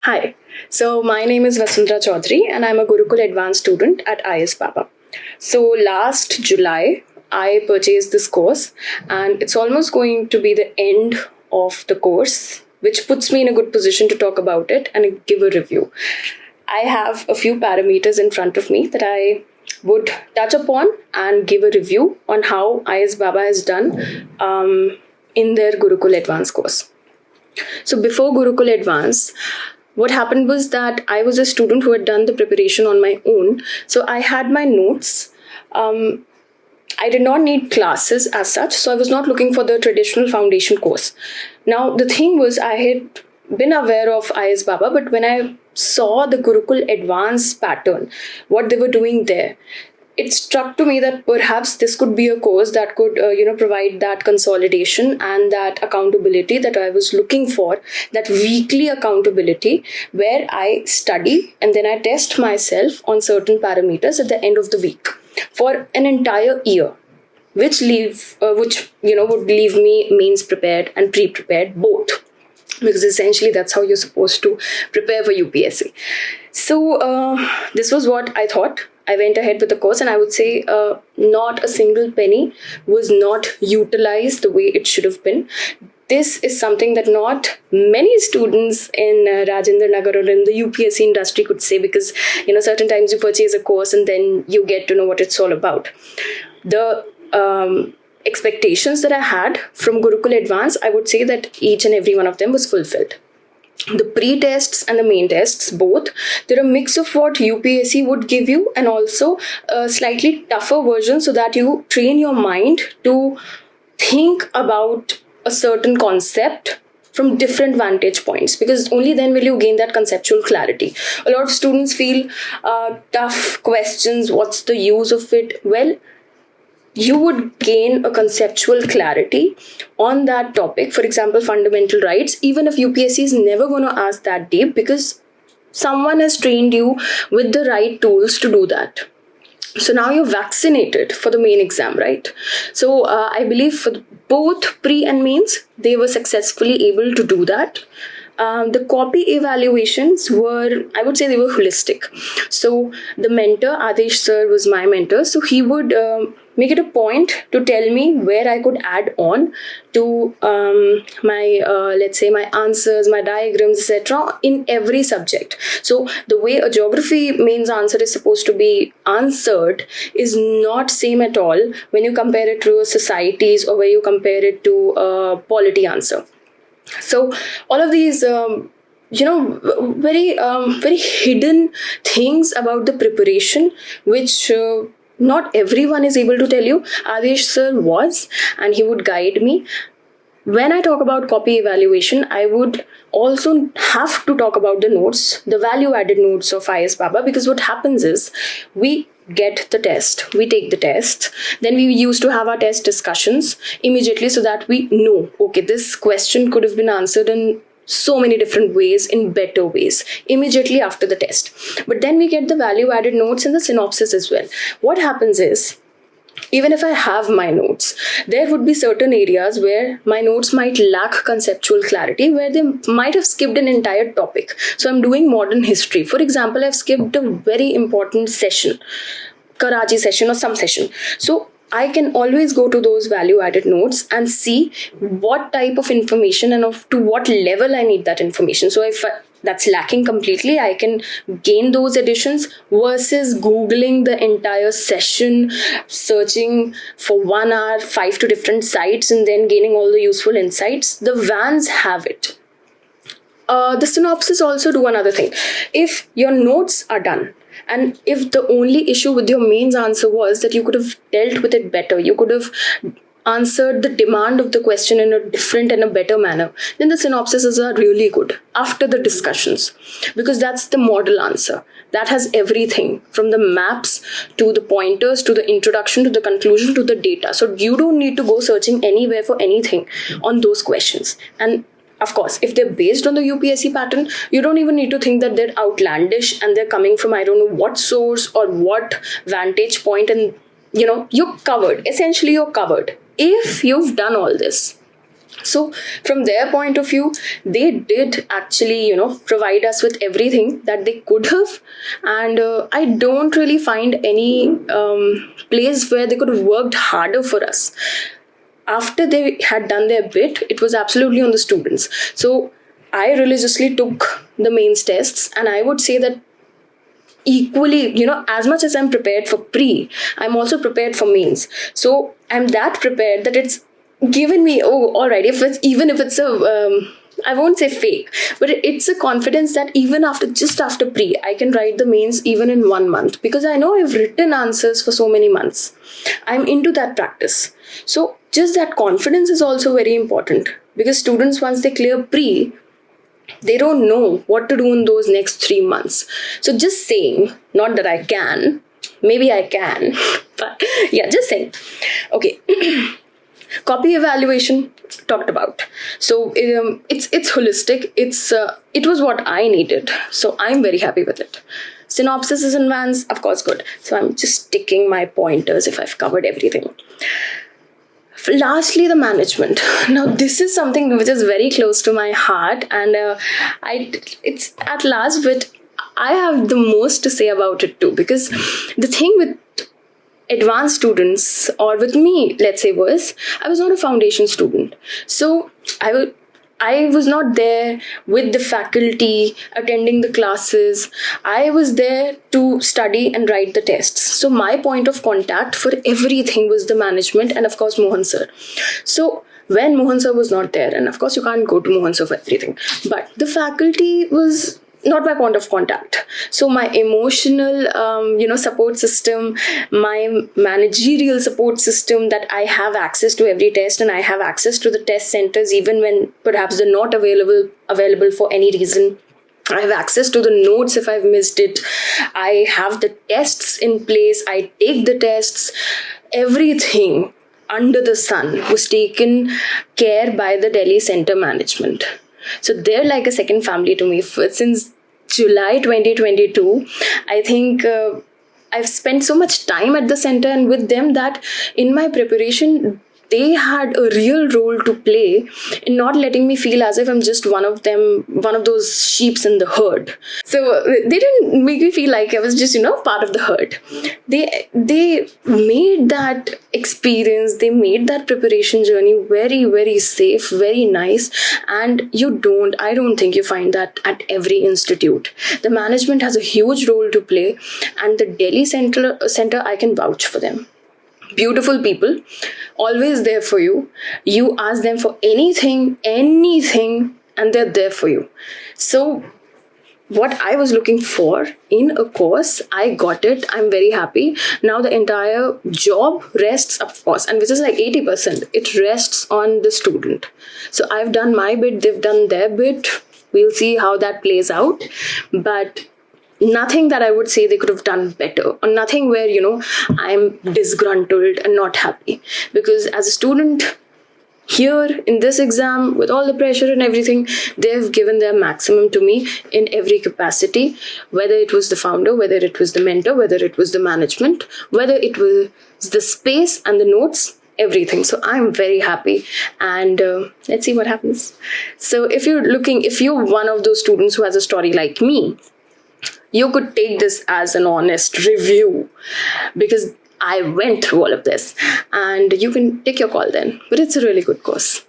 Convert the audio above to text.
Hi, so my name is Vasundhara Chaudhary and I'm a Gurukul Advanced student at IASBABA. So last July, I purchased this course and it's almost going to be the end of the course, which puts me in a good position to talk about it and give a review. I have a few parameters in front of me that I would touch upon and give a review on how IASBABA has done in their Gurukul Advanced course. So before Gurukul Advanced, what happened was that I was a student who had done the preparation on my own. So I had my notes. I did not need classes as such, so I was not looking for the traditional foundation course. Now, the thing was, I had been aware of IASBABA, but when I saw the Gurukul Advanced pattern, what they were doing there, it struck to me that perhaps this could be a course that could provide that consolidation and that accountability that I was looking for, that weekly accountability where I study and then I test myself on certain parameters at the end of the week for an entire year, which would leave me mains prepared and pre-prepared both, because essentially that's how you're supposed to prepare for UPSC. So this was what I thought. I went ahead with the course, and I would say not a single penny was not utilized the way it should have been. This is something that not many students in Rajendra Nagar or in the UPSC industry could say, because certain times you purchase a course and then you get to know what it's all about. The expectations that I had from Gurukul Advanced, I would say that each and every one of them was fulfilled. The pre-tests and the main tests, both, they're a mix of what UPSC would give you and also a slightly tougher version, so that you train your mind to think about a certain concept from different vantage points, because only then will you gain that conceptual clarity. A lot of students feel tough questions, what's the use of it? Well, you would gain a conceptual clarity on that topic. For example, fundamental rights, even if UPSC is never going to ask that deep, because someone has trained you with the right tools to do that. So now you're vaccinated for the main exam, right? So I believe for both pre and mains, they were successfully able to do that. The copy evaluations were, I would say, they were holistic. So the mentor, Adesh sir, was my mentor. So he would make it a point to tell me where I could add on to my, let's say, my answers, my diagrams, etc. in every subject. So the way a geography mains answer is supposed to be answered is not same at all when you compare it to a societies or where you compare it to a polity answer. So all of these very hidden things about the preparation, which not everyone is able to tell you, Adesh sir was, and he would guide me. When I talk about copy evaluation, I would also have to talk about the notes, the value added notes of IASBABA, because what happens is we get the test, we take the test, then we used to have our test discussions immediately, so that we know, okay, this question could have been answered in so many different ways, in better ways, immediately after the test. But then we get the value added notes and the synopsis as well. What happens is, even if I have my notes, there would be certain areas where my notes might lack conceptual clarity, where they might have skipped an entire topic. So I'm doing modern history. For example, I've skipped a very important session, Karachi session or some session. So I can always go to those value added notes and see what type of information and to what level I need that information. So if that's lacking completely, I can gain those additions versus Googling the entire session, searching for 1 hour, 5 to different sites, and then gaining all the useful insights. The VANs have it. The synopsis also do another thing. If your notes are done, and if the only issue with your mains answer was that you could have dealt with it better, you could have answered the demand of the question in a different and a better manner, then the synopsises are really good after the discussions, because that's the model answer. That has everything from the maps to the pointers to the introduction to the conclusion to the data. So you don't need to go searching anywhere for anything on those questions. And of course, if they're based on the UPSC pattern, you don't even need to think that they're outlandish and they're coming from I don't know what source or what vantage point, and you're covered. Essentially, you're covered if you've done all this. So from their point of view, they did actually, provide us with everything that they could have. And I don't really find any place where they could have worked harder for us. After they had done their bit, it was absolutely on the students. So I religiously took the mains tests, and I would say that equally, as much as I'm prepared for pre, I'm also prepared for mains. So I'm that prepared that it's given me, oh, all right, if it's a I won't say fake, but it's a confidence that even after pre, I can write the mains even in 1 month, because I know I've written answers for so many months. I'm into that practice. So just that confidence is also very important, because students, once they clear pre, they don't know what to do in those next 3 months. So just saying, not that I can, maybe I can, but yeah, just saying. Okay. Copy evaluation talked about. So it's holistic. It was what I needed. So I'm very happy with it. Synopsis is advanced, of course, good. So I'm just ticking my pointers if I've covered everything. Lastly, the management. Now, this is something which is very close to my heart, and it's at last, but I have the most to say about it too, because the thing with advanced students, or with me, let's say, was I was not a foundation student. So I was not there with the faculty attending the classes. I was there to study and write the tests. So my point of contact for everything was the management, and of course Mohan sir. So when Mohan sir was not there, and of course you can't go to Mohan sir for everything, but the faculty was not my point of contact. So my emotional support system, my managerial support system, that I have access to every test, and I have access to the test centers even when perhaps they're not available for any reason. I have access to the notes if I've missed it. I have the tests in place. I take the tests. Everything under the sun was taken care by the Delhi Center management. So they're like a second family to me. Since July 2022, I think I've spent so much time at the center and with them that in my preparation, they had a real role to play in not letting me feel as if I'm just one of them, one of those sheeps in the herd. So they didn't make me feel like I was just, part of the herd. They made that experience, they made that preparation journey very, very safe, very nice. And I don't think you find that at every institute. The management has a huge role to play, and the Delhi Center, I can vouch for them. Beautiful people, always there for you. You ask them for anything, and they're there for you. So what I was looking for in a course, I got it. I'm very happy. Now the entire job rests, of course, and which is like 80%, it rests on the student. So I've done my bit, they've done their bit. We'll see how that plays out. But nothing that I would say they could have done better, or nothing where, I'm disgruntled and not happy. Because as a student, here in this exam, with all the pressure and everything, they've given their maximum to me in every capacity, whether it was the founder, whether it was the mentor, whether it was the management, whether it was the space and the notes, everything. So I'm very happy, and let's see what happens. So if you're one of those students who has a story like me, you could take this as an honest review, because I went through all of this, and you can take your call then. But it's a really good course.